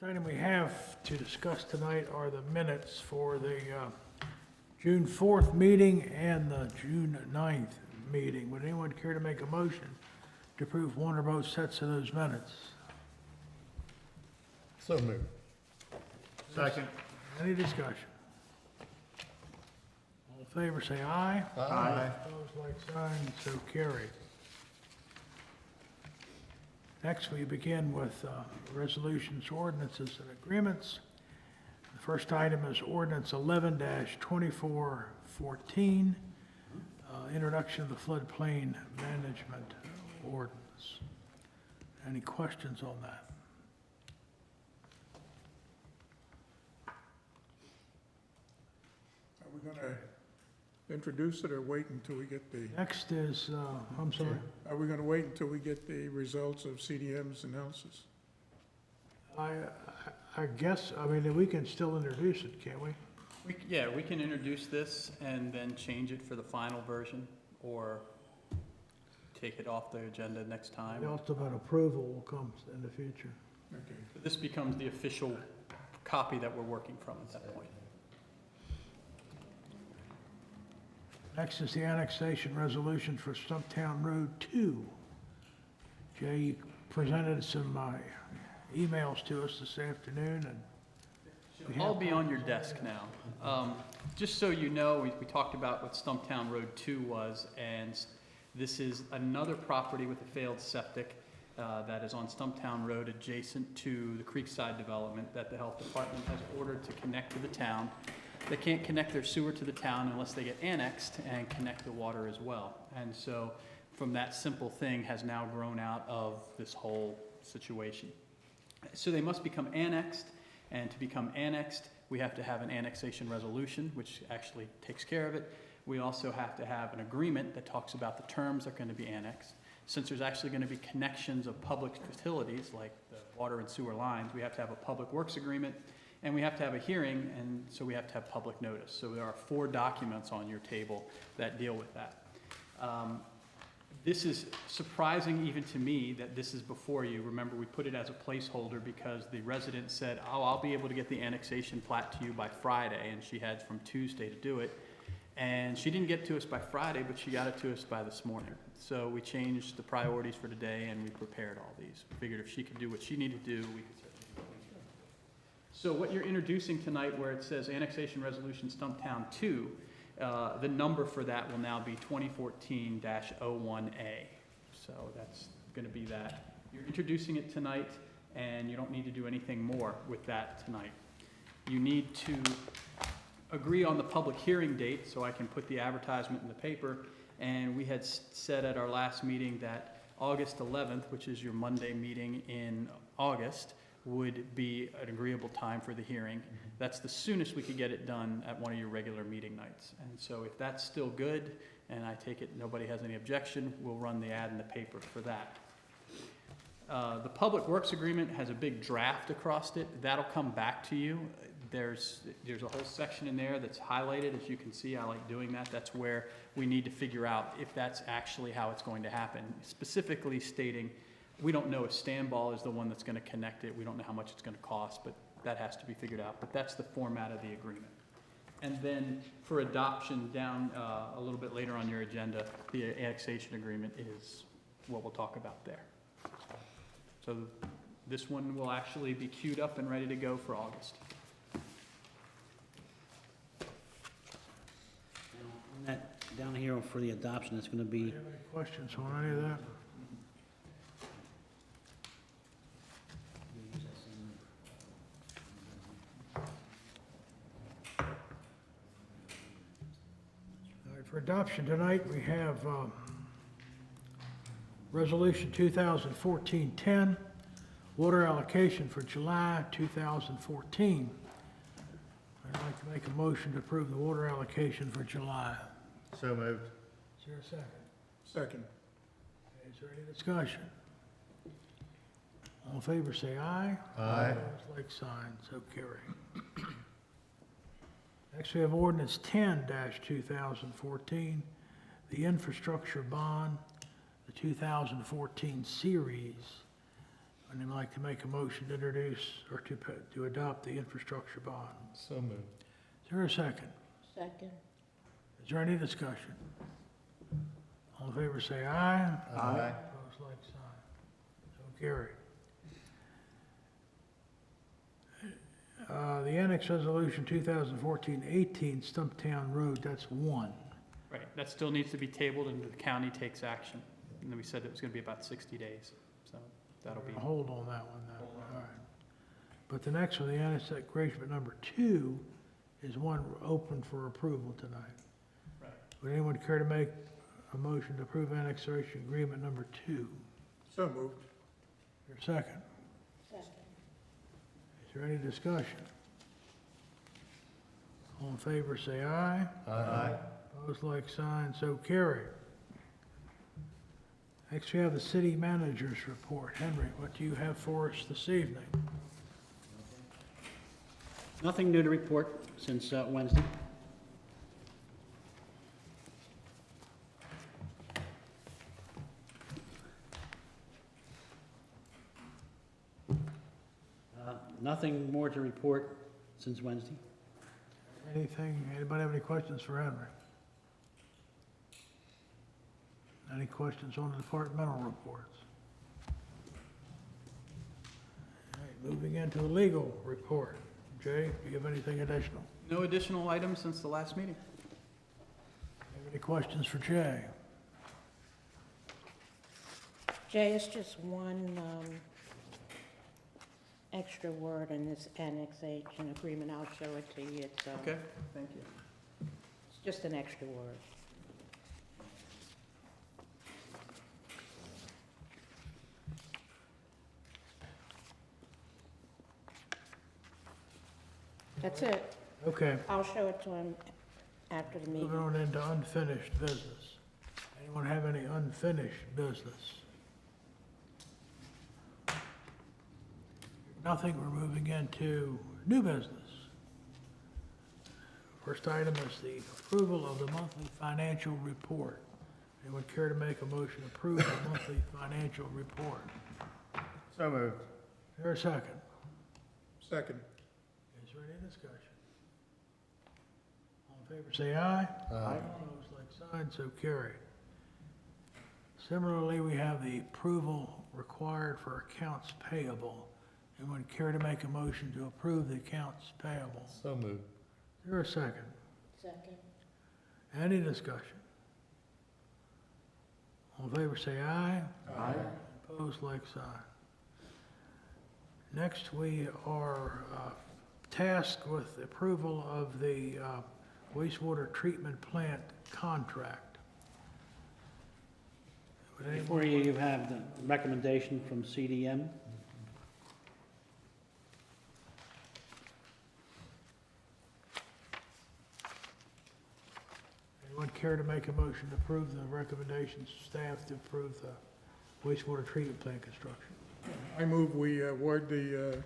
First item we have to discuss tonight are the minutes for the June 4th meeting and the June 9th meeting. Would anyone care to make a motion to approve one or both sets of those minutes? So moved. Second. Any discussion? All in favor, say aye. Aye. Opposed, like sign, so carried. Next, we begin with resolutions, ordinances, and agreements. The first item is ordinance 11-2414, introduction of the floodplain management ordinance. Any questions on that? Are we going to introduce it or wait until we get the, Next is, I'm sorry, are we going to wait until we get the results of CDM's analysis? I guess, I mean, we can still introduce it, can't we? Yeah, we can introduce this and then change it for the final version, or take it off the agenda next time. The ultimate approval will come in the future. Okay. This becomes the official copy that we're working from at that point. Next is the annexation resolution for Stumptown Road 2. Jay, you presented some emails to us this afternoon, and we I'll have be on your desk now. Just so you know, we talked about what Stumptown Road 2 was, and this is another property with a failed septic that is on Stumptown Road adjacent to the Creekside development that the health department has ordered to connect to the town. They can't connect their sewer to the town unless they get annexed and connect the water as well. And so from that simple thing has now grown out of this whole situation. So they must become annexed, and to become annexed, we have to have an annexation resolution, which actually takes care of it. We also have to have an agreement that talks about the terms that are going to be annexed. Since there's actually going to be connections of public facilities like the water and sewer lines, we have to have a public works agreement, and we have to have a hearing, and so we have to have public notice. So there are 4 documents on your table that deal with that. This is surprising even to me that this is before you. Remember, we put it as a placeholder because the resident said, oh, I'll be able to get the annexation plat to you by Friday, and she had from Tuesday to do it. And she didn't get to us by Friday, but she got it to us by this morning. So we changed the priorities for today, and we prepared all these. We figured if she could do what she needed to do, we could certainly do what we could. So what you're introducing tonight, where it says Annexation Resolution Stumptown 2, the number for that will now be 2014-01A. So that's going to be that. You're introducing it tonight, and you don't need to do anything more with that tonight. You need to agree on the public hearing date so I can put the advertisement in the paper. And we had said at our last meeting that August 11th, which is your Monday meeting in August, would be an agreeable time for the hearing. That's the soonest we could get it done at one of your regular meeting nights. And so if that's still good, and I take it nobody has any objection, we'll run the ad in the paper for that. The Public Works Agreement has a big draft across it. That'll come back to you. There's a whole section in there that's highlighted. As you can see, I like doing that. That's where we need to figure out if that's actually how it's going to happen. Specifically stating, we don't know if Stanball is the one that's going to connect it. We don't know how much it's going to cost, but that has to be figured out. But that's the format of the agreement. And then for adoption down a little bit later on your agenda, the annexation agreement is what we'll talk about there. So this one will actually be queued up and ready to go for August. On that, down here for the adoption, it's gonna Do be, you have any questions on any of that? All right, for adoption tonight, we have Resolution 2014-10, water allocation for July 2014. I'd like to make a motion to approve the water allocation for July. So moved. Is there a second? Second. Okay, is there any discussion? All in favor, say aye. Aye. Opposed, like sign, so carry. Next, we have ordinance 10-2014, the infrastructure bond, the 2014 series. Would anyone like to make a motion to introduce or to adopt the infrastructure bond? So moved. Is there a second? Second. Is there any discussion? All in favor say aye. Aye. Opposed, like sign. So carried. The Annex Resolution 2014-18 Stumptown Road, that's one. Right, that still needs to be tabled and the county takes action. And then we said it was gonna be about 60 days, so that'll be. Hold on that one, then. All right. But the next one, the Annex Agreement number 2, is one open for approval tonight. Right. Would anyone care to make a motion to approve annexation agreement number 2? So moved. Your second. Second. Is there any discussion? All in favor, say aye. Aye. Opposed, like sign, so carried. Next, we have the city manager's report. Henry, what do you have for us this evening? Nothing new to report since Wednesday. Nothing more to report since Wednesday. Anybody have any questions for Henry? Any questions on the departmental reports? All right, moving into the legal report. Jay, do you have anything additional? No additional items since the last meeting. Have any questions for Jay? Jay, it's just one extra word in this annexation agreement. I'll show it to you. It's, Okay, thank you. it's just an extra word. That's it. Okay, I'll show it to him after the moving meeting. on into unfinished business. Anyone have any unfinished business? Nothing, we're moving into new business. First item is the approval of the monthly financial report. Anyone care to make a motion to approve the monthly financial report? So moved. Is there a second? Second. Is there any discussion? All in favor, say aye. Aye. Opposed, like sign, so carried. Similarly, we have the approval required for accounts payable. Anyone care to make a motion to approve the accounts payable? So moved. Is there a second? Second. Any discussion? All in favor, say aye. Aye. Opposed, like sign. Next, we are tasked with approval of the wastewater treatment plant contract. Would anyone- Before you have the recommendation from CDM. Anyone care to make a motion to approve the recommendations of staff to approve the wastewater treatment plant construction? I move we award the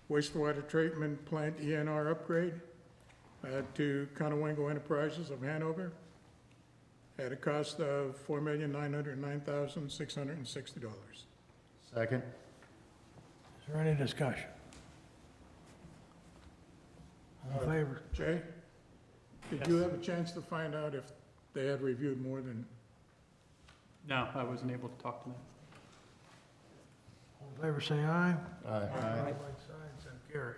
wastewater treatment plant ENR upgrade to Conowingo Enterprises of Hanover at a cost of $4,909,660. Second. Is there any discussion? All in favor? Jay, did you have a chance to find out if they had reviewed more than, No, I wasn't able to talk to them. All in favor, say aye. Aye. Like sign, so carried.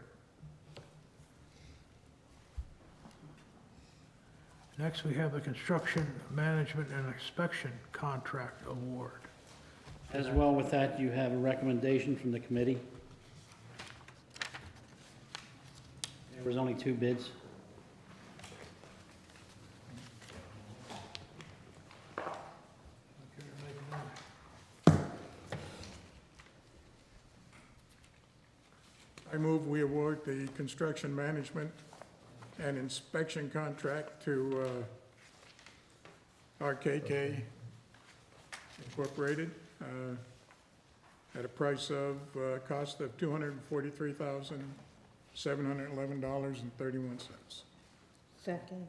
Next, we have the construction management and inspection contract award. As well with that, you have a recommendation from the committee. There was only 2 bids. I move we award the construction management and inspection contract to RKK Incorporated at a price of, cost of $243,711.31. Second.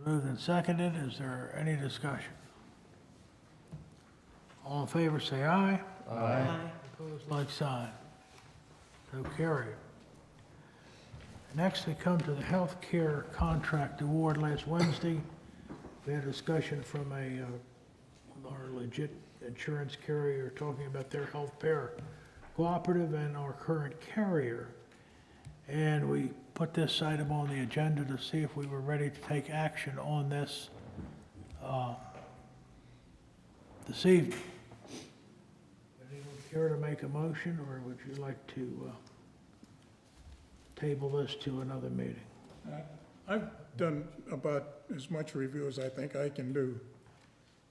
Moved and seconded. Is there any discussion? All in favor, say aye. Aye. Opposed, like sign. So carried. Next, we come to the health care contract award. Last Wednesday, we had a discussion from our legit insurance carrier talking about their health care cooperative and our current carrier. And we put this item on the agenda to see if we were ready to take action on this this evening. Would anyone care to make a motion, or would you like to table this to another meeting? I've done about as much review as I think I can do.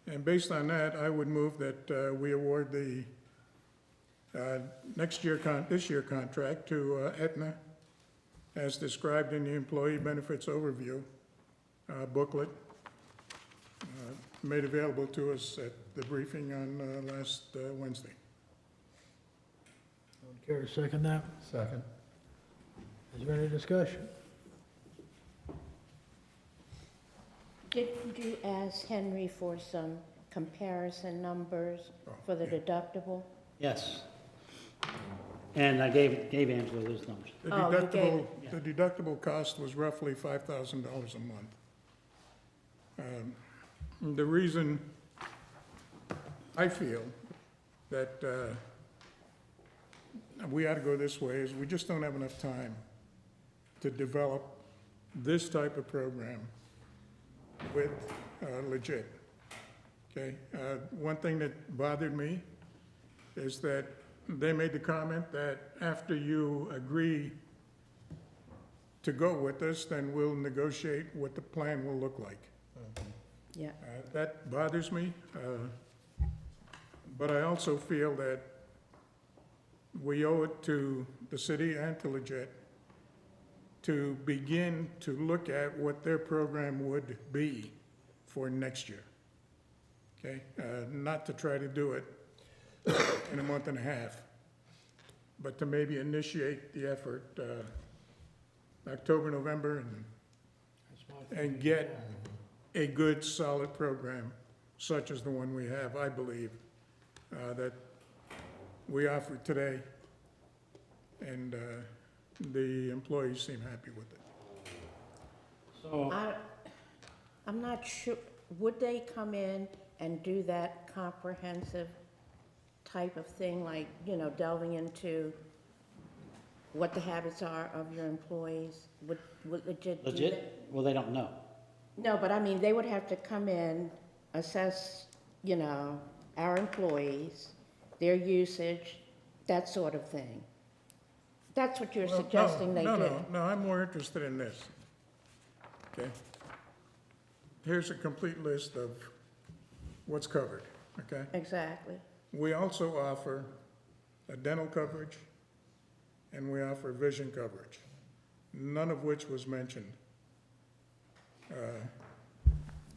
And based on that, I would move that we award the this year contract to Aetna as described in the Employee Benefits Overview booklet made available to us at the briefing on last Wednesday. Anyone care to second that? Second. Is there any discussion? Did you ask Henry for some comparison numbers for the deductible? Yes. And I gave Angela those numbers. The Oh, you gave deductible, the deductible cost was roughly $5,000 a month. The reason I feel that we ought to go this way is we just don't have enough time to develop this type of program with legit. Okay, one thing that bothered me is that they made the comment that after you agree to go with us, then we'll negotiate what the plan will look like. Yeah. That bothers me, but I also feel that we owe it to the city and to Legit to begin to look at what their program would be for next year. Okay, not to try to do it in a month and a half, but to maybe initiate the effort October, November, and get a good, solid program such as the one we have, I believe, that we offered today, and the employees seem happy with it. So, I'm not sure, would they come in and do that comprehensive type of thing, like, you know, delving into what the habits are of your employees? Would Legit do that? legit? Well, they don't know. No, but I mean, they would have to come in, assess, you know, our employees, their usage, that sort of thing. That's what you're Well, suggesting they do. No, I'm more interested in this. Okay? Here's a complete list of what's covered, okay? Exactly. We also offer a dental coverage, and we offer vision coverage, none of which was mentioned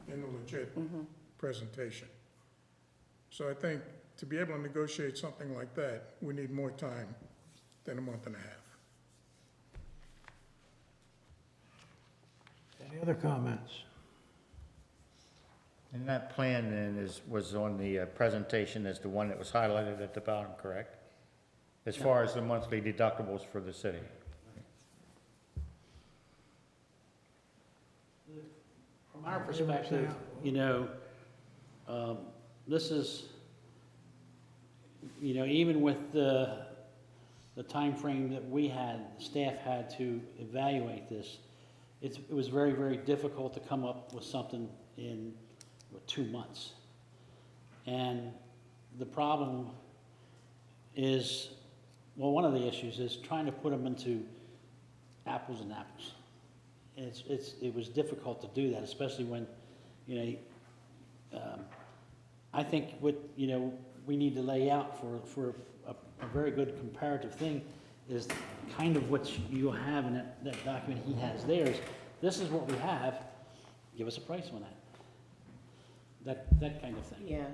in the Legit presentation. So I think to be able to negotiate something like that, we need more time than a month and a half. Any other comments? And that plan then was on the presentation as the one that was highlighted at the bottom, correct? As far as the monthly deductibles for the city? From our perspective, you know, this is, you know, even with the timeframe that we had, staff had to evaluate this, it was very, very difficult to come up with something in 2 months. And the problem is, well, one of the issues is trying to put them into apples and apples. It was difficult to do that, especially when, you know, I think what, you know, we need to lay out for a very good comparative thing is kind of what you'll have in that document he has there. This is what we have, give us a price on that. That kind of thing. Yeah.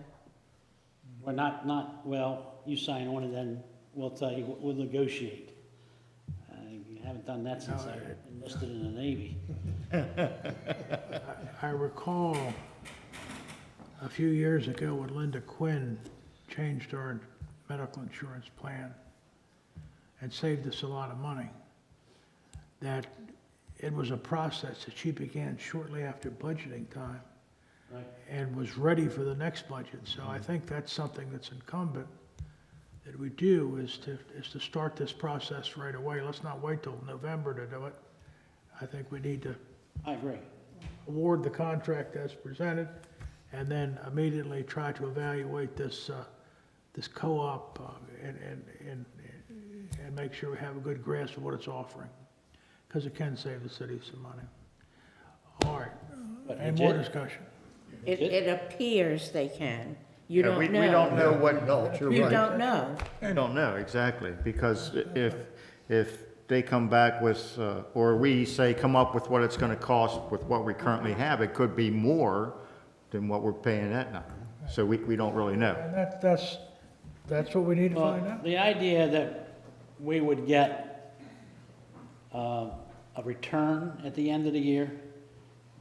We're not, well, you sign on and then we'll tell you, we'll negotiate. You haven't done that since I enlisted in the Navy. I recall a few years ago when Linda Quinn changed our medical insurance plan and saved us a lot of money, that it was a process that she began shortly after budgeting time Right. and was ready for the next budget. So I think that's something that's incumbent that we do, is to start this process right away. Let's not wait till November to do it. I think we need to I agree. award the contract as presented, and then immediately try to evaluate this, this co-op, and make sure we have a good grasp of what it's offering, because it can save the city some money. All right, But any more legit? discussion? It appears they can. You Yeah, don't know. We don't know what, No, you're You right. don't know. we don't know exactly, because if they come back with, or we say come up with what it's gonna cost with what we currently have, it could be more than what we're paying Aetna. So we don't really know. And that's what we need to find Well, out. the idea that we would get a return at the end of the year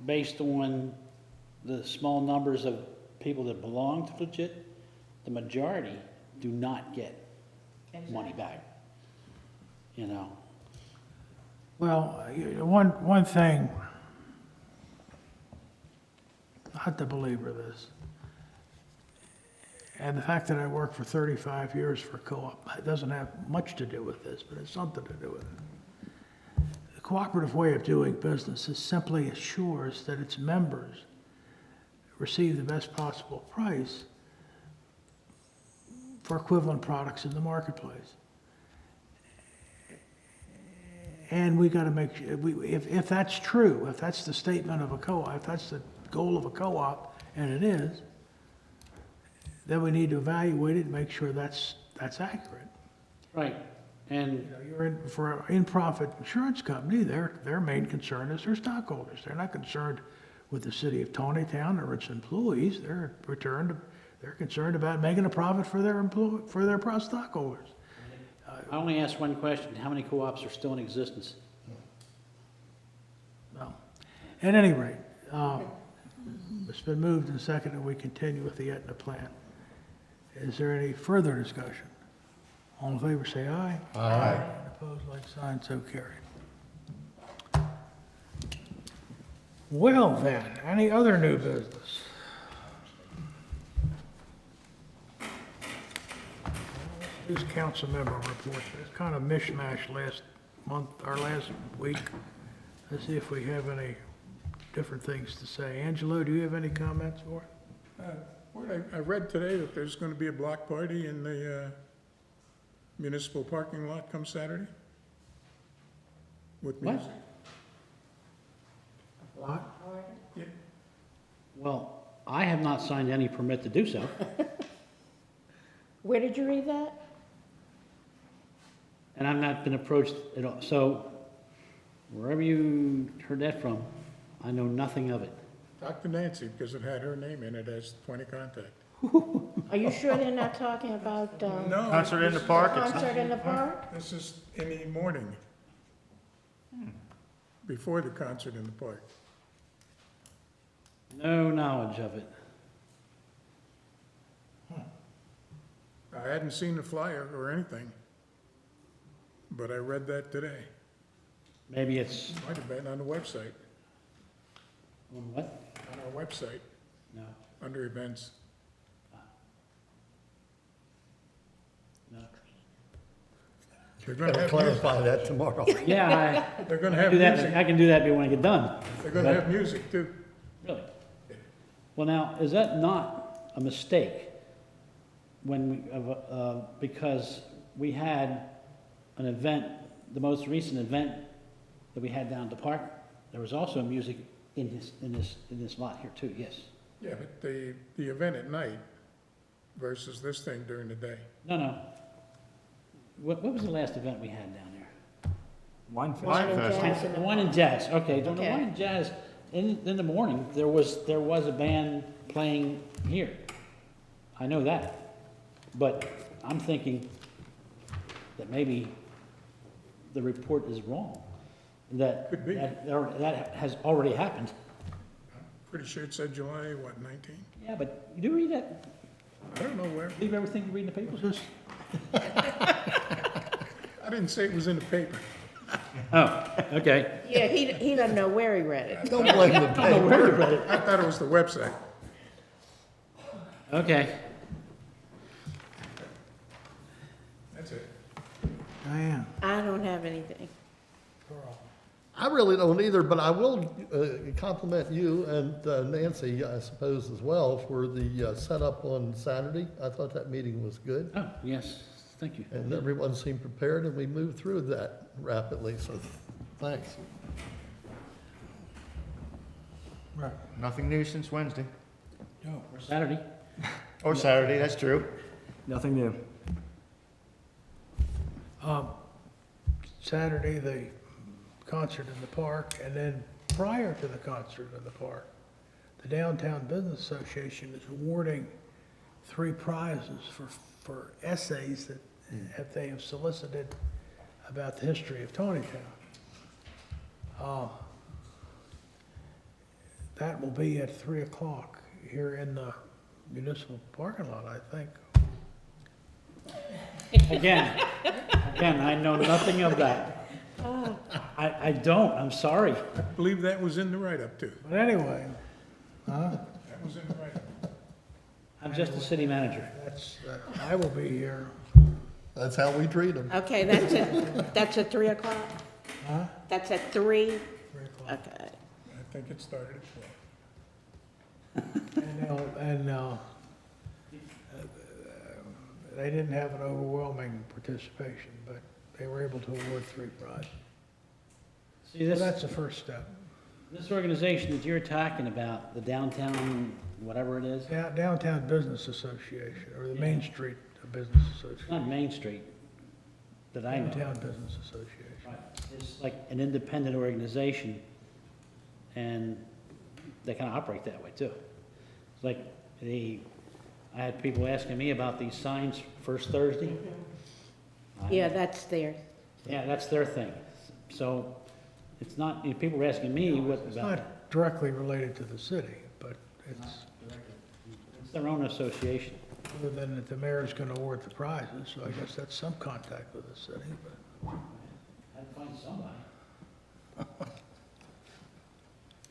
based on the small numbers of people that belong to legit, the majority do not get money back. You know, Well, one thing, not the believer of this, and the fact that I worked for 35 years for co-op, it doesn't have much to do with this, but it's something to do with it. The cooperative way of doing business is simply assures that its members receive the best possible price for equivalent products in the marketplace. And we got to make, if that's true, if that's the statement of a co-op, if that's the goal of a co-op, and it is, then we need to evaluate it and make sure that's accurate. right, and You know, for an in-profit insurance company, their main concern is their stockholders. They're not concerned with the city of Taneytown or its employees. They're concerned about making a profit for their stockholders. I only asked one question, how many co-ops are still in existence? No. At any rate, it's been moved and seconded, we continue with the Aetna plan. Is there any further discussion? All in favor, say aye. Aye. And opposed, like sign, so carried. Well then, any other new business? These council member reports, it's kind of mishmash last month, or last week. Let's see if we have any different things to say. Angelo, do you have any comments for it? Well, I read today that there's gonna be a block party in the municipal parking lot come Saturday with What? music. What? Yeah. Well, I have not signed any permit to do so. Where did you read that? And I've not been approached at all. So wherever you heard that from, I know nothing of it. Talk to Nancy, because it had her name in it as point of contact. Are you sure they're not talking about, No. Concert in the park, it's concert in the park? This is in the morning. Before the concert in the park. No knowledge of it. I hadn't seen the flyer or anything, but I read that today. Maybe it's, Might have been on the website, on what? on our website, No, under events. no. They're gonna Gotta have music, clarify that tomorrow. Yeah, they're gonna I have do that, music, I can do that when I get done. they're gonna have music too. Really? Well, now, is that not a mistake? When we, because we had an event, the most recent event that we had down at the park, there was also music in this lot here too, yes. Yeah, but the event at night versus this thing during the day. No. What was the last event we had down there? Wine Wine and Festival. jazz in The wine and jazz, okay, during the Okay. wine and jazz, in the morning, there was a band playing here. I know that. But I'm thinking that maybe the report is wrong. That, Could be. that has already happened. Pretty sure it said July, what, 19? Yeah, but you do read that, I don't know where. leave everything you read in the Was papers? this, I didn't say it was in the paper. Oh, okay. Yeah, he doesn't know where he read it. Don't blame the paper. I thought it was the website. Okay. That's it. Diane? I don't have anything. I really don't either, but I will compliment you and Nancy, I suppose, as well, for the setup on Saturday. I thought that meeting was good, Oh, yes, thank you. and everyone seemed prepared, and we moved through that rapidly, so thanks. Right. Nothing new since Wednesday. No. For Saturday. Or Saturday, that's true. Nothing new. Saturday, the concert in the park, and then prior to the concert in the park, the Downtown Business Association is awarding 3 prizes for essays that they have solicited about the history of Taneytown. That will be at 3 o'clock here in the municipal parking lot, I think. Again, I know nothing of that. I don't, I'm sorry. I believe that was in the write-up too. But anyway, That was in the write-up. I'm just a city manager. that's, I will be here. That's how we treat them. Okay, that's at 3 o'clock? Huh? That's at 3? 3 o'clock. I Okay. think it started at 12. And they didn't have an overwhelming participation, but they were able to award 3 prizes. See, So that's the first step. this organization that you're talking about, the downtown, whatever it is, Downtown Business Association, or the Main Street Business it's Association. not Main Street that I know. Downtown Business Association. Right. It's like an independent organization, and they kind of operate that way too. It's like I had people asking me about these signs first Thursday. Yeah, that's there. Yeah, that's their thing. So it's not, people were asking me what It's about it. not directly related to the city, but it's, It's their own association. other than that the mayor's gonna award the prizes, so I guess that's some contact with the city, but. Had to find somebody.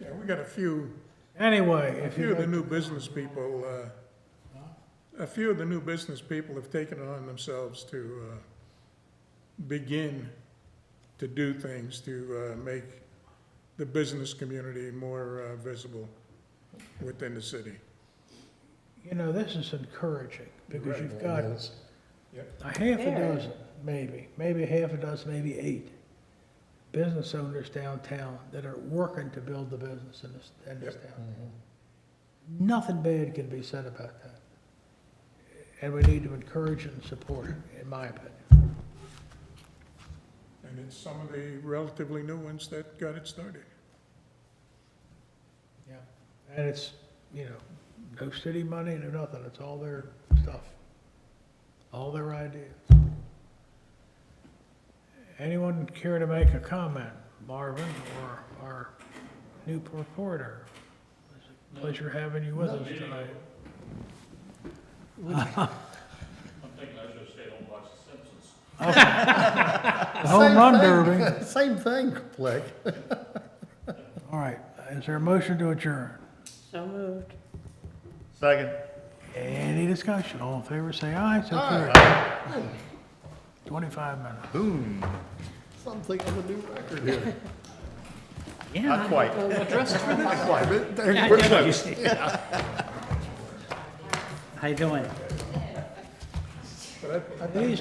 Yeah, we got a few Anyway, A if few you, of the new business people, have taken it on themselves to begin to do things to make the business community more visible within the city. you know, this is encouraging, because Right. you've got Yes. a half a There. dozen, maybe half a dozen, maybe 8 business owners downtown that are working to build the business in this Yep. town. Nothing bad can be said about that. And we need to encourage and support it, in my opinion. And it's some of the relatively new ones that got it started. Yeah. And it's, you know, no city money, no nothing, it's all their stuff, all their ideas. Anyone care to make a comment, Marvin, or our new reporter? It's a pleasure having you with us tonight. I'm thinking I should stay home and watch The Simpsons. Home run derby. Same thing, Flick. All right, is there a motion to adjourn? So moved. Second. Any discussion? All in favor, say aye. So carried. 25 minutes. Boom. Something of a new record here. Not quite. Not quite, but Yeah, we're I know close. How you doing? But I These